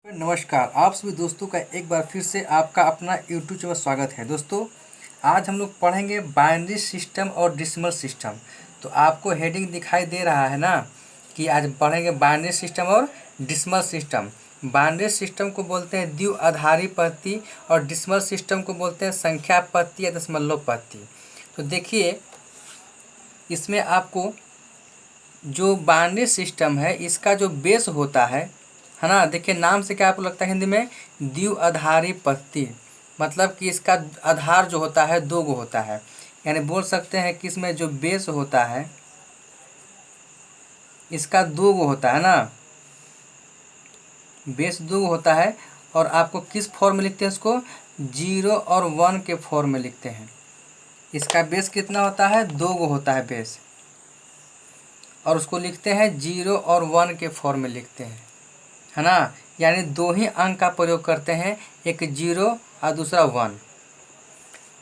नमस्कार, आप सभी दोस्तों का एक बार फिर से आपका अपना यूट्यूब चैनल स्वागत है। दोस्तों, आज हम लोग पढ़ेंगे बाइनरी सिस्टम और डेसिमल सिस्टम। तो आपको हेडिंग दिखाई दे रहा है ना कि आज पढ़ेंगे बाइनरी सिस्टम और डेसिमल सिस्टम। बाइनरी सिस्टम को बोलते हैं द्विआधारी पद्धति और डेसिमल सिस्टम को बोलते हैं संख्या पद्धति या दशमलव पद्धति। तो देखिए, इसमें आपको जो बाइनरी सिस्टम है इसका जो बेस होता है ना। देखिए, नाम से क्या आपको लगता है हिंदी में द्विआधारी पद्धति, मतलब कि इसका आधार जो होता है दो गो होता है। यानी बोल सकते हैं कि इसमें जो बेस होता है इसका दो गो होता है ना, बेस दो गो होता है। और आपको किस फॉर्म में लिखते हैं इसको? 0 और 1 के फॉर्म में लिखते हैं। इसका बेस कितना होता है? दो गो होता है बेस, और उसको लिखते हैं 0 और 1 के फॉर्म में लिखते हैं, है ना। यानी दो ही अंक का प्रयोग करते हैं, एक 0 और दूसरा 1।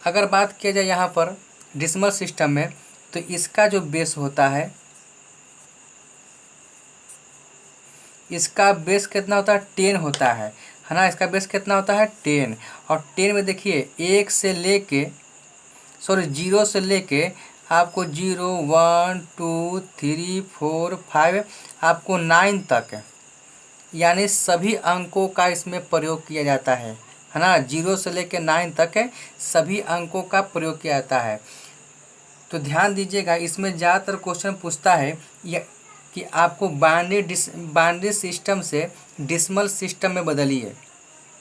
अगर बात किया जाए यहाँ पर डेसिमल सिस्टम में, तो इसका जो बेस होता है, इसका बेस कितना होता है? 10 होता है ना। इसका बेस कितना होता है? 10। और 10 में देखिए 1 से लेके 0 से लेके आपको 0 1 2 3 4 5 आपको 9 तक है। यानी सभी अंकों का इसमें प्रयोग किया जाता है ना। 0 से लेकर 9 तक है, सभी अंकों का प्रयोग किया जाता है। तो ध्यान दीजिएगा, इसमें ज़्यादातर क्वेश्चन पूछता है या कि आपको बाइनरी सिस्टम से डेसिमल सिस्टम में बदलिए,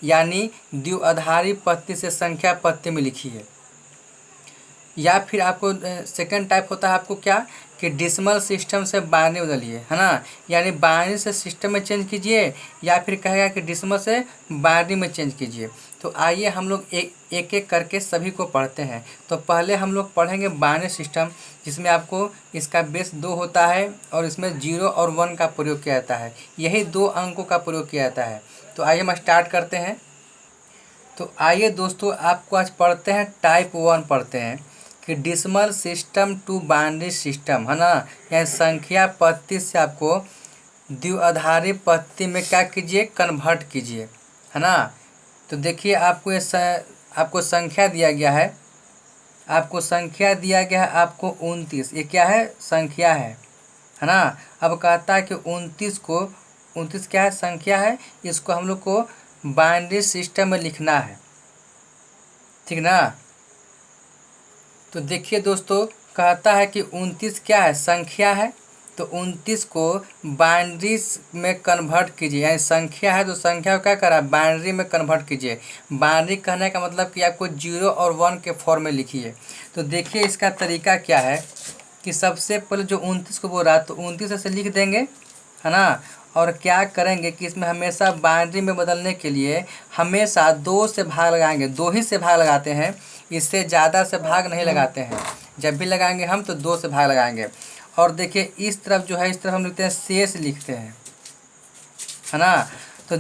यानी द्विआधारी पद्धति से संख्या पद्धति में लिखिए। या फिर आपको सेकंड टाइप होता है आपको क्या कि डेसिमल सिस्टम से बाइनरी बदलिए, है ना। यानी बाइनरी से सिस्टम में चेंज कीजिए, या फिर कहेगा कि डेसिमल से बाइनरी में चेंज कीजिए। तो आइए हम लोग एक एक करके सभी को पढ़ते हैं। तो पहले हम लोग पढ़ेंगे बाइनरी सिस्टम, जिसमें आपको इसका बेस 2 होता है और इसमें 0 और 1 का प्रयोग किया जाता है। यही दो अंकों का प्रयोग किया जाता है। तो आइए हम स्टार्ट करते हैं। तो आइए दोस्तों, आपको आज पढ़ते हैं टाइप 1 पढ़ते हैं कि decimal system to binary system, है ना। यानी संख्या पद्धति से आपको द्विआधारी पद्धति में क्या कीजिए? कन्वर्ट कीजिए, है ना। तो देखिए, आपको आपको संख्या दिया गया है, आपको संख्या दिया गया है आपको 29। ये क्या है? संख्या है ना। अब कहता है कि 29 क्या है? संख्या है। इसको हम लोग को बाइनरी सिस्टम में लिखना है, ठीक ना। तो देखिए दोस्तों, कहता है कि 29 क्या है? संख्या है। तो 29 को बाइनरी में कन्वर्ट कीजिए, यानी संख्या है तो संख्या को क्या करा? बाइनरी में कन्वर्ट कीजिए। बाइनरी कहने का मतलब कि आपको 0 और 1 के फॉर्म में लिखिए। तो देखिए, इसका तरीका क्या है कि सबसे पहले जो 29 को बोल रहा है तो 29 ऐसे लिख देंगे, है ना। और क्या करेंगे कि इसमें हमेशा बाइनरी में बदलने के लिए हमेशा 2 से भाग लगाएंगे। 2 ही से भाग लगाते हैं, इससे ज़्यादा से भाग नहीं लगाते हैं। जब भी लगाएंगे हम तो 2 से भाग लगाएंगे। और देखिए, इस तरफ जो है, इस तरफ हम लिखते हैं शेष लिखते हैं, है ना। तो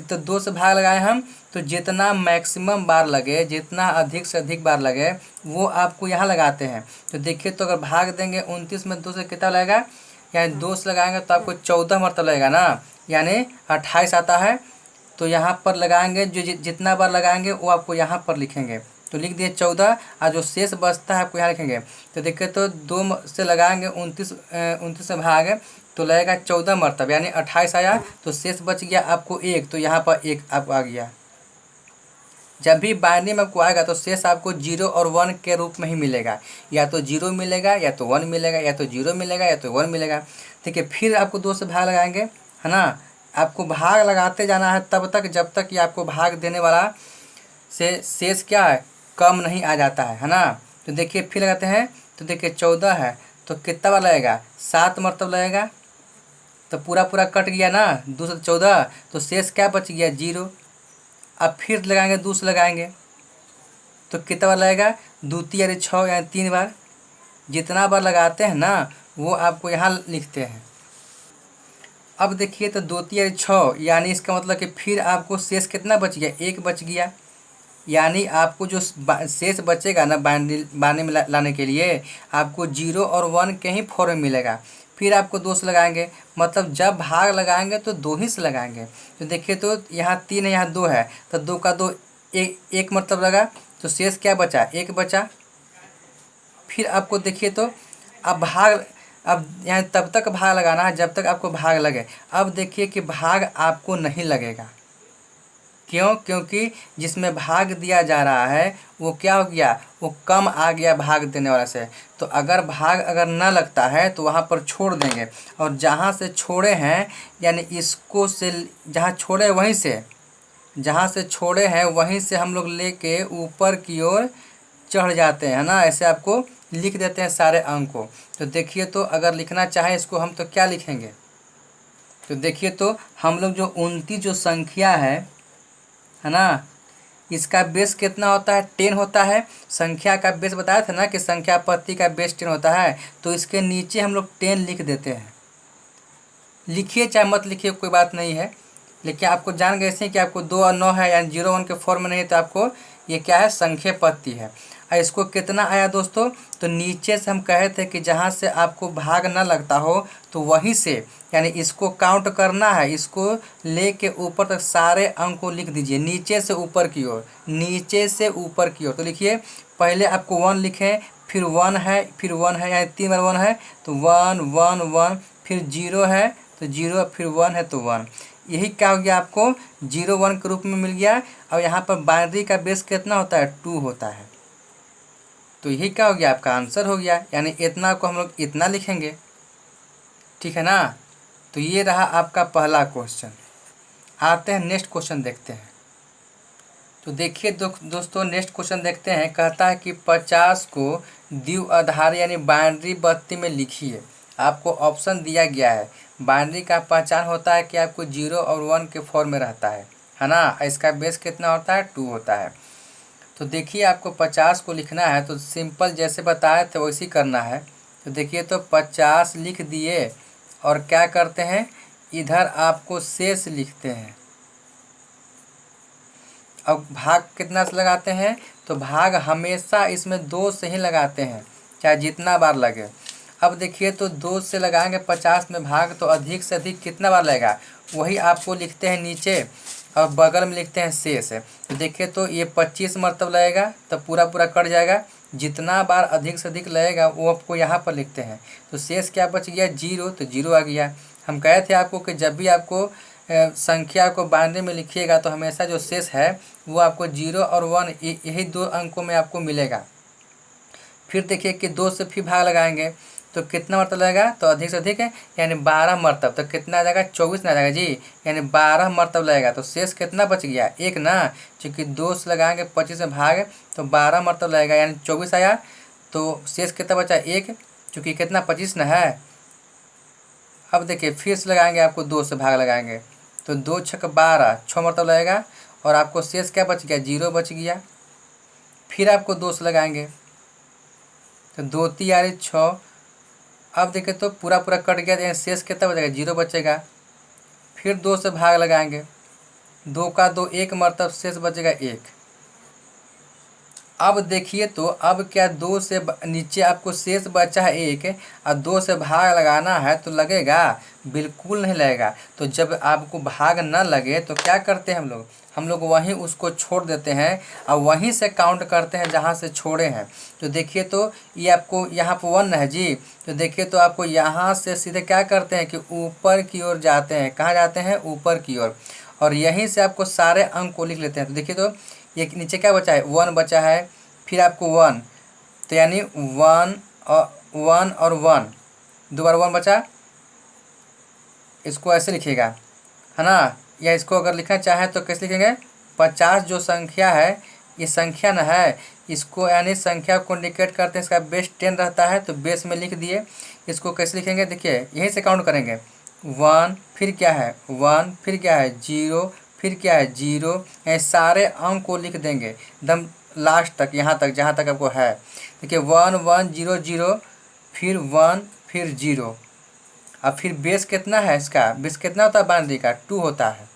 तो 2 से भाग लगाए हम, तो जितना मैक्सिमम बार लगे, जितना अधिक से अधिक बार लगे, वो आपको यहाँ लगाते हैं। तो देखिए, तो अगर भाग देंगे 29 में 2 से कितना लगेगा? यानी 2 से लगाएंगे तो आपको 14 मरतब लगेगा ना, यानी 28 आता है। तो यहाँ पर लगाएंगे, जो जितना बार लगाएंगे वो आपको यहाँ पर लिखेंगे। तो लिख दिए 14, और जो शेष बचता है आपको यहाँ लिखेंगे। तो देखिए, तो 2 से लगाएंगे 29 से भाग तो लगेगा 14 मरतब, यानी 28 आया। तो शेष बच गया आपको 1, तो यहाँ पर 1 आपको आ गया। जब भी बाइनरी में आपको आएगा तो शेष आपको 0 और 1 के रूप में ही मिलेगा। या तो 0 मिलेगा, या तो 1 मिलेगा, या तो 0 मिलेगा, या तो 1 मिलेगा। ठीक है, फिर आपको 2 से भाग लगाएंगे, है ना। आपको भाग लगाते जाना है तब तक जब तक कि आपको भाग देने वाला से शेष क्या है? कम नहीं आ जाता है ना। तो देखिए, फिर लगाते हैं, तो देखिए 14 है तो कितना बार लगेगा? 7 मरतब लगेगा। तो पूरा पूरा कट गया ना, 2 से 14, तो शेष क्या बच गया? 0। अब फिर लगाएंगे, 2 से लगाएंगे तो कितना बार लगेगा? 2 तियारी 6, यानी 3 बार। जितना बार लगाते हैं ना वो आपको यहाँ लिखते हैं। अब देखिए, तो 2 तियारी 6, यानी इसका मतलब कि फिर आपको शेष कितना बच गया? 1 बच गया। यानी आपको जो शेष बचेगा ना बाइनरी में लाने के लिए, आपको 0 और 1 के ही फॉर्म में मिलेगा। फिर आपको 2 से लगाएंगे, मतलब जब भाग लगाएंगे तो 2 ही से लगाएंगे। तो देखिए तो यहाँ 3 है, यहाँ 2 है, तो 2 का 2 एक मतलब लगा, तो शेष क्या बचा, 1 बचा। फिर आपको देखिए तो अब भाग, अब यहाँ तब तक भाग लगाना है जब तक आपको भाग लगे। अब देखिए कि भाग आपको नहीं लगेगा, क्यों? क्योंकि जिसमें भाग दिया जा रहा है वो क्या हो गया, वो कम आ गया भाग देने वाला से। तो अगर भाग अगर ना लगता है तो वहाँ पर छोड़ देंगे, और जहाँ से छोड़े हैं यानी इसको से जहाँ छोड़े वहीं से, जहाँ से छोड़े हैं वहीं से हम लोग लेके ऊपर की ओर चढ़ जाते हैं ना, ऐसे आपको लिख देते हैं सारे अंक को। तो देखिए तो अगर लिखना चाहें इसको हम तो क्या लिखेंगे, तो देखिए तो हम लोग जो 29 जो संख्या है ना, इसका बेस कितना होता है, 10 होता है। संख्या का बेस बताया था ना कि संख्या पत्ती का बेस 10 होता है, तो इसके नीचे हम लोग 10 लिख देते हैं। लिखिए चाहे मत लिखिए कोई बात नहीं है, लेकिन आपको जान गए ऐसे कि आपको 2 और 9 है यानी 0 1 के फॉर्म में नहीं है, तो आपको ये क्या है, संख्या पत्ती है। और इसको कितना आया दोस्तों, तो नीचे से हम कहे थे कि जहाँ से आपको भाग ना लगता हो तो वहीं से यानी इसको काउंट करना है, इसको लेके ऊपर तक सारे अंक को लिख दीजिए नीचे से ऊपर की ओर, नीचे से ऊपर की ओर। तो लिखिए पहले आपको 1 लिखें, फिर 1 है, फिर 1 है, यानी 3 बार 1 है तो 1 1 1, फिर 0 है तो 0, फिर 1 है तो 1। यही क्या हो गया, आपको 0 1 के रूप में मिल गया। और यहाँ पर बाइनरी का बेस कितना होता है, 2 होता है। तो यही क्या हो गया, आपका आंसर हो गया, यानी इतना को हम लोग इतना लिखेंगे, ठीक है ना। तो ये रहा आपका पहला क्वेश्चन। आते हैं नेक्स्ट क्वेश्चन देखते हैं। तो देखिए दोस्तों नेक्स्ट क्वेश्चन देखते हैं। कहता है कि 50 को द्विआधारी यानी बाइनरी बत्ती में लिखिए। आपको ऑप्शन दिया गया है। बाइनरी का पहचान होता है कि आपको 0 और 1 के फॉर्म में रहता है ना। इसका बेस कितना होता है, 2 होता है। तो देखिए आपको 50 को लिखना है तो सिंपल जैसे बताए थे वैसे ही करना है। तो देखिए तो 50 लिख दिए और क्या करते हैं, इधर आपको शेष लिखते हैं। अब भाग कितना से लगाते हैं, तो भाग हमेशा इसमें 2 से ही लगाते हैं, चाहे जितना बार लगे। अब देखिए तो 2 से लगाएंगे 50 में भाग, तो अधिक से अधिक कितना बार लगेगा वही आपको लिखते हैं नीचे, और बगल में लिखते हैं शेष। तो देखिए तो ये 25 मरतब लगेगा तो पूरा पूरा कट जाएगा। जितना बार अधिक से अधिक लगेगा वो आपको यहाँ पर लिखते हैं। तो शेष क्या बच गया, 0, तो 0 आ गया। हम कहे थे आपको कि जब भी आपको संख्या को बाइनरी में लिखिएगा तो हमेशा जो शेष है वो आपको 0 और 1 यही 2 अंकों में आपको मिलेगा। फिर देखिए कि 2 से फिर भाग लगाएंगे तो कितना मरतब लगेगा, तो अधिक से अधिक है यानी 12 मरतब। तो कितना आ जाएगा, 24 ना आ जाएगा जी, यानी 12 मरतब लगेगा। तो शेष कितना बच गया, 1 ना, क्योंकि 2 से लगाएंगे 25 में भाग तो 12 मरतब लगेगा यानी 24 आया। तो शेष कितना बचा, 1, चूँकि कितना 25 ना है। अब देखिए फिर से लगाएंगे, आपको 2 से भाग लगाएंगे तो 2 छक 12, 6 मरतब लगेगा और आपको शेष क्या बच गया, 0 बच गया। फिर आपको 2 से लगाएंगे तो 2 3 6। अब देखिए तो पूरा पूरा कट गया, तो शेष कितना बचेगा, 0 बचेगा। फिर 2 से भाग लगाएंगे, 2 का 2 1 मरतब, शेष बचेगा 1। अब देखिए तो अब क्या, 2 से नीचे आपको शेष बचा है 1 और 2 से भाग लगाना है तो लगेगा, बिल्कुल नहीं लगेगा। तो जब आपको भाग न लगे तो क्या करते हैं हम लोग वहीं उसको छोड़ देते हैं और वहीं से काउंट करते हैं जहाँ से छोड़े हैं। तो देखिए तो ये आपको यहाँ पर 1 है जी, तो देखिए तो आपको यहाँ से सीधे क्या करते हैं कि ऊपर की ओर जाते हैं। कहाँ जाते हैं, ऊपर की ओर, और यहीं से आपको सारे अंक को लिख लेते हैं। तो देखिए तो ये नीचे क्या बचा है, 1 बचा है, फिर आपको 1, तो यानी 1 और 1, 2 बार 1 बचा। इसको ऐसे लिखिएगा है ना, या इसको अगर लिखना चाहें तो कैसे लिखेंगे, 50 जो संख्या है ये संख्या न है, इसको यानी संख्या को इंडिकेट करते हैं, इसका बेस 10 रहता है तो बेस में लिख दिए। इसको कैसे लिखेंगे, देखिए यहीं से काउंट करेंगे, 1 फिर क्या है 1, फिर क्या है 0, फिर क्या है 0, ये सारे अंक को लिख देंगे एकदम लास्ट तक, यहाँ तक जहाँ तक आपको है। देखिए 1 1 0 0, फिर 1, फिर 0। अब फिर बेस कितना है, इसका बेस कितना होता है बाइनरी का, 2 होता है।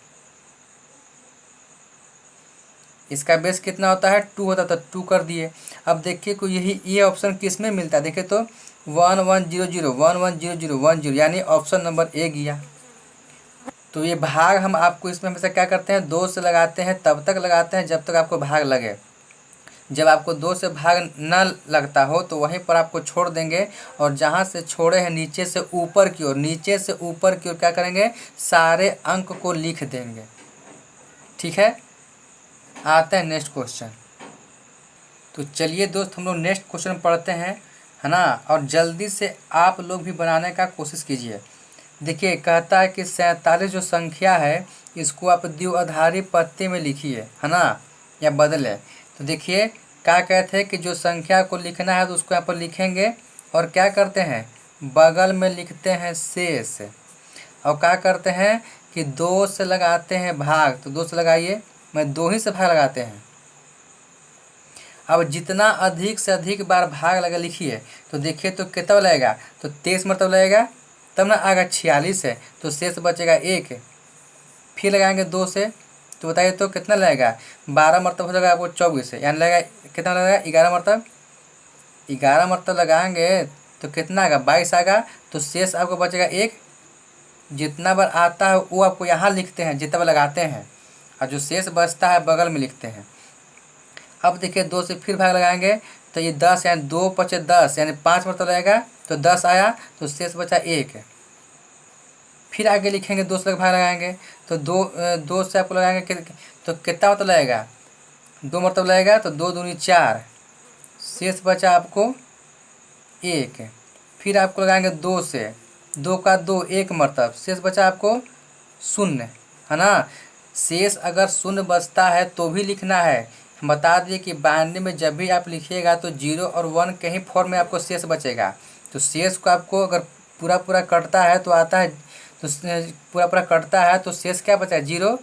इसका बेस कितना होता है, 2 होता है, तो 2 कर दिए। अब देखिए को यही ये ऑप्शन किस में मिलता है, देखिए तो 1100 110010 यानी ऑप्शन नंबर ए गया। तो ये भाग हम आपको इसमें हमेशा क्या करते हैं, 2 से लगाते हैं, तब तक लगाते हैं जब तक आपको भाग लगे। जब आपको 2 से भाग न लगता हो तो वहीं पर आपको छोड़ देंगे, और जहाँ से छोड़े हैं नीचे से ऊपर की ओर, नीचे से ऊपर की ओर क्या करेंगे, सारे अंक को लिख देंगे। ठीक है, आते हैं नेक्स्ट क्वेश्चन। तो चलिए दोस्त हम लोग नेक्स्ट क्वेश्चन पढ़ते हैं, है ना, और जल्दी से आप लोग भी बनाने का कोशिश कीजिए। देखिए कहता है कि 47 जो संख्या है इसको आप द्विआधारी पत्ते में लिखिए, है ना, या बदले। तो देखिए क्या कहते हैं कि जो संख्या को लिखना है तो उसको यहाँ पर लिखेंगे, और क्या करते हैं, बगल में लिखते हैं शेष, और क्या करते हैं कि 2 से लगाते हैं भाग। तो 2 से लगाइए, मैं 2 ही से भाग लगाते हैं। अब जितना अधिक से अधिक बार भाग लगा लिखिए, तो देखिए तो कितना लगेगा, तो 23 मतलब लगेगा, तब ना आएगा 46 है, तो शेष बचेगा 1। फिर लगाएंगे 2 से, तो बताइए तो कितना लगेगा, 12 मरतब हो जाएगा आपको 24 है, यानी लगेगा कितना लगेगा, 11 मरतब। 11 मरतब लगाएंगे तो कितना आएगा, 22 आएगा। तो शेष आपको बचेगा 1। जितना बार आता है वो आपको यहाँ लिखते हैं जितना बार लगाते हैं, और जो शेष बचता है बगल में लिखते हैं। अब देखिए 2 से फिर भाग लगाएंगे, तो ये 10 यानी 2 पचे 10 यानी 5 मरतब लगेगा, तो 10 आया, तो शेष बचा 1। फिर आगे लिखेंगे 2 से भाग लगाएंगे, तो 2 से आपको लगाएंगे तो कितना मतलब लगेगा, 2 मरतब लगेगा, तो 2 दूनी 4, शेष बचा आपको 1। फिर आपको लगाएंगे 2 से, 2 का 2 1 मरतब, शेष बचा आपको 0, है ना। शेष अगर 0 बचता है तो भी लिखना है। बता दिए कि बाइनरी में जब भी आप लिखिएगा तो 0 और 1 के ही फॉर्म में आपको शेष बचेगा। तो शेष को आपको अगर पूरा पूरा कटता है तो आता है, तो पूरा पूरा कटता है तो शेष क्या बचा, 0।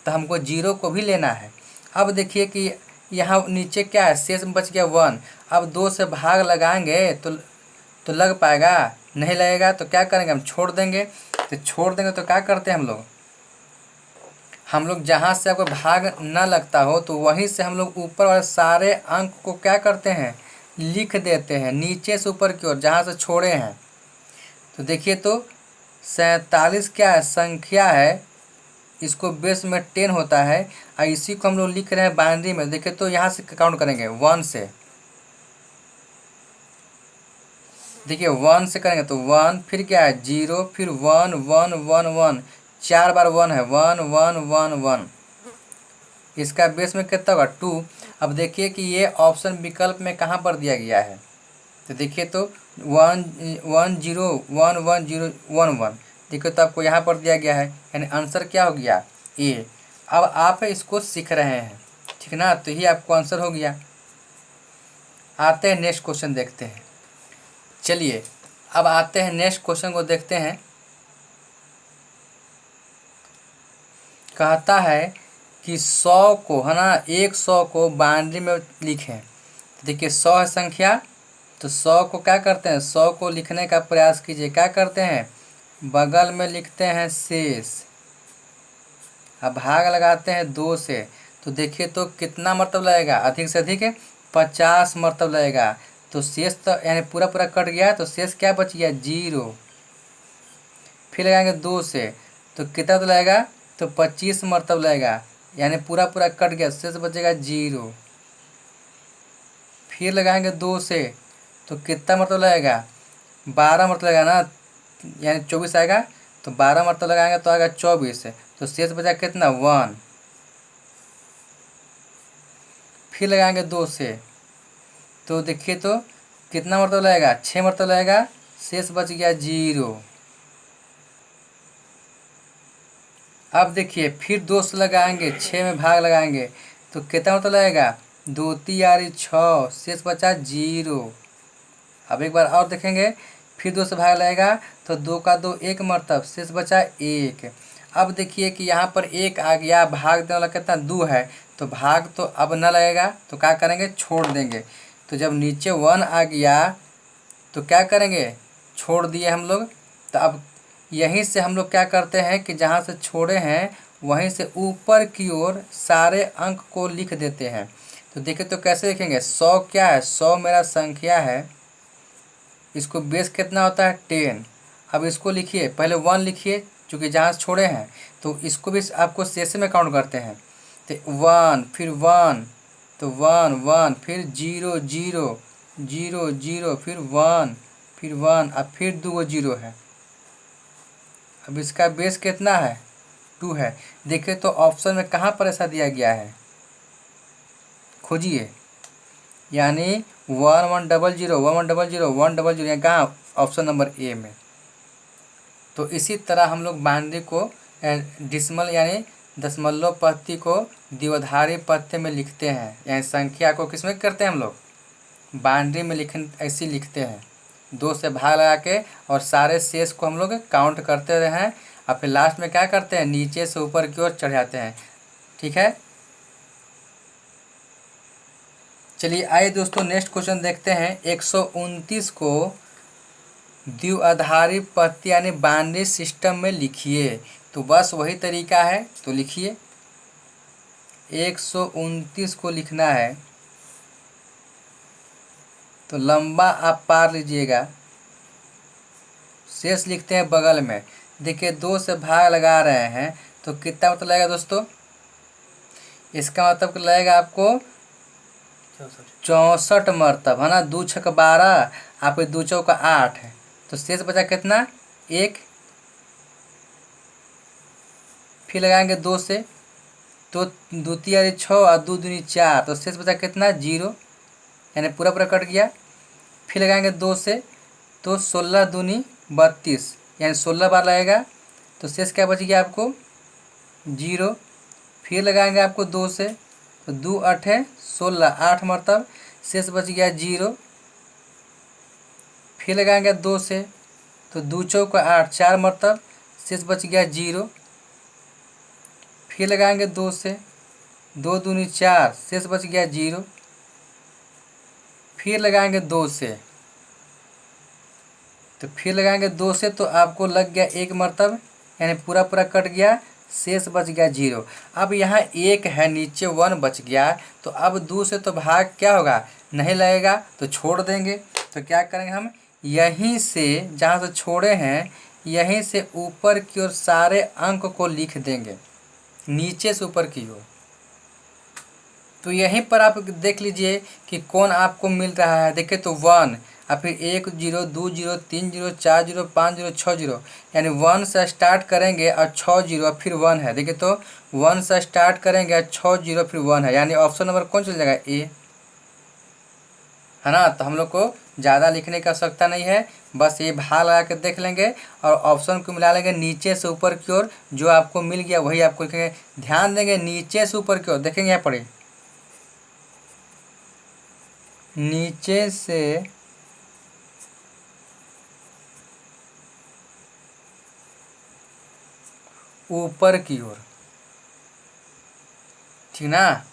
तो हमको 0 को भी लेना है। अब देखिए कि यहाँ नीचे क्या है, शेष में बच गया 1। अब 2 से भाग लगाएंगे तो लग पाएगा, नहीं लगेगा, तो क्या करेंगे, हम छोड़ देंगे। तो छोड़ देंगे तो क्या करते हैं हम लोग जहाँ से आपको भाग न लगता हो तो वहीं से हम लोग ऊपर वाले सारे अंक को क्या करते हैं, लिख देते हैं नीचे से ऊपर की ओर जहाँ से छोड़े हैं। तो देखिए तो 47 क्या है, संख्या है, इसको बेस में 10 होता है, और इसी को हम लोग लिख रहे हैं बाइनरी में। देखिए तो यहाँ से काउंट करेंगे 1 से, देखिए 1 से करेंगे तो 1, फिर क्या है 0, फिर 1 1 1 1, 4 बार 1 है, 1 1 1 1। इसका बेस में कितना होगा, 2। अब देखिए कि ये ऑप्शन विकल्प में कहाँ पर दिया गया है, तो देखिए तो 1 1 0 1 1 0 1 1, देखिए तो आपको यहाँ पर दिया गया है, यानी आंसर क्या हो गया, ए। अब आप इसको सीख रहे हैं, ठीक ना, तो ये आपको आंसर हो गया। आते हैं नेक्स्ट क्वेश्चन देखते हैं। चलिए अब आते हैं नेक्स्ट क्वेश्चन को देखते हैं। कहता है कि 100 को, है ना, 100 को बाइनरी में लिखें। तो देखिए 100 है संख्या, तो 100 को क्या करते हैं, 100 को लिखने का प्रयास कीजिए। क्या करते हैं, बगल में लिखते हैं शेष, अब भाग लगाते हैं 2 से। तो देखिए तो कितना मरतब लगेगा, अधिक से अधिक 50 मरतब लगेगा। तो शेष तो यानी पूरा पूरा कट गया, तो शेष क्या बच गया, 0। फिर लगाएंगे 2 से, तो कितना तो लगेगा, तो 25 मरतब लगेगा, यानी पूरा पूरा कट गया, शेष बचेगा 0। फिर लगाएंगे 2 से, तो कितना मरतब लगेगा, 12 मरतब लगेगा ना, यानी 24 आएगा। तो 12 मरतब लगाएंगे तो आएगा 24, तो शेष बचा कितना, 1। फिर लगाएंगे 2 से, तो देखिए तो कितना मरतब लगेगा, 6 मरतब लगेगा, शेष बच गया 0। अब देखिए फिर 2 से लगाएंगे, 6 में भाग लगाएंगे, तो कितना मरतब लगेगा, 2 3 6, शेष बचा 0। अब एक बार और देखेंगे, फिर 2 से भाग लगेगा, तो 2 का 2 1 मरतब, शेष बचा 1। अब देखिए कि यहाँ पर 1 आ गया, भाग देने वाला कितना, 2 है, तो भाग तो अब न लगेगा, तो क्या करेंगे, छोड़ देंगे। तो जब नीचे 1 आ गया तो क्या करेंगे, छोड़ दिए हम लोग। तो अब यहीं से हम लोग क्या करते हैं कि जहाँ से छोड़े हैं वहीं से ऊपर की ओर सारे अंक को लिख देते हैं। तो देखिए तो कैसे लिखेंगे, 100 क्या है, 100 मेरा संख्या है, इसको बेस कितना होता है 10। अब इसको लिखिए, पहले 1 लिखिए चूँकि जहाँ से छोड़े हैं, तो इसको भी आपको शेष में काउंट करते हैं। तो 1 फिर 1, तो 1 1 फिर 0 0 0 0 फिर 1 फिर 1, अब फिर 2 0 है। अब इसका बेस कितना है 2 है। देखिए तो ऑप्शन में कहाँ पर ऐसा दिया गया है, खोजिए। यानी 1 1 0 0 1 1 0 0 1 0 0, यहाँ कहाँ, ऑप्शन नंबर ए में। तो इसी तरह हम लोग बाइनरी को डिसमल यानी दशमलव पत्ती को द्विआधारी पत्ते में लिखते हैं, यानी संख्या को किसमें करते हैं हम लोग, बाइनरी में ऐसे लिखते हैं, 2 से भाग लगा के, और सारे शेष को हम लोग काउंट करते रहे और फिर लास्ट में क्या करते हैं, नीचे से ऊपर की ओर चढ़ जाते हैं। ठीक है, चलिए आइए दोस्तों नेक्स्ट क्वेश्चन देखते हैं। 129 को द्विआधारी पत्ती यानी बाइनरी सिस्टम में लिखिए। तो बस वही तरीका है, तो लिखिए 129 को लिखना है तो लंबा आप पार लीजिएगा, शेष लिखते हैं बगल में। देखिए 2 से भाग लगा रहे हैं तो कितना मतलब लगेगा दोस्तों, इसका मतलब लगेगा आपको 64 मरतब, है ना। 2 छक 12, आपके 2 चौका 8 है, तो शेष बचा कितना 1। फिर लगाएंगे 2 से, तो 2 तियारी 6 और 2 दूनी 4, तो शेष बचा कितना 0, यानी पूरा पूरा कट गया। फिर लगाएंगे 2 से, तो 16 दूनी 32, यानी 16 बार लगेगा, तो शेष क्या बच गया आपको 0। फिर लगाएंगे आपको 2 से, तो 2 8 16, 8 मरतब, शेष बच गया 0। फिर लगाएंगे 2 से, तो 2 चौका 8, 4 मरतब, शेष बच गया 0। फिर लगाएंगे 2 से, 2 दूनी 4, शेष बच गया 0। फिर लगाएंगे 2 से, तो फिर लगाएंगे 2 से, तो आपको लग गया 1 मरतब, यानी पूरा पूरा कट गया, शेष बच गया 0। अब यहाँ 1 है, नीचे 1 बच गया, तो अब 2 से तो भाग क्या होगा, नहीं लगेगा, तो छोड़ देंगे। तो क्या करेंगे हम, यहीं से जहाँ से छोड़े हैं, यहीं से ऊपर की ओर सारे अंक को लिख देंगे, नीचे से ऊपर की ओर। तो यहीं पर आप देख लीजिए कि कौन आपको मिल रहा है। देखिए तो 1, और फिर 1 0 2 0 3 0 4 0 5 0 6 0, यानी 1 से स्टार्ट करेंगे और 6 0 और फिर 1 है। देखिए तो 1 से स्टार्ट करेंगे और 6 0 फिर 1 है, यानी ऑप्शन नंबर कौन चल जाएगा, ए, है ना। तो हम लोग को ज़्यादा लिखने की आवश्यकता नहीं है, बस ये भाग लगा के देख लेंगे और ऑप्शन को मिला लेंगे नीचे से ऊपर की ओर, जो आपको मिल गया वही आपको लिखेंगे। ध्यान देंगे नीचे से ऊपर की ओर, देखेंगे यहाँ पढ़े, नीचे से ऊपर की ओर, ठीक ना।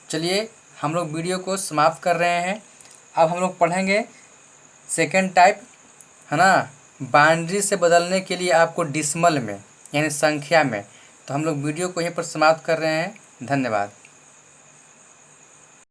चलिए हम लोग वीडियो को समाप्त कर रहे हैं। अब हम लोग पढ़ेंगे सेकंड टाइप, है ना, बाइनरी से बदलने के लिए आपको डिसमल में यानी संख्या में। तो हम लोग वीडियो को यहीं पर समाप्त कर रहे हैं। धन्यवाद।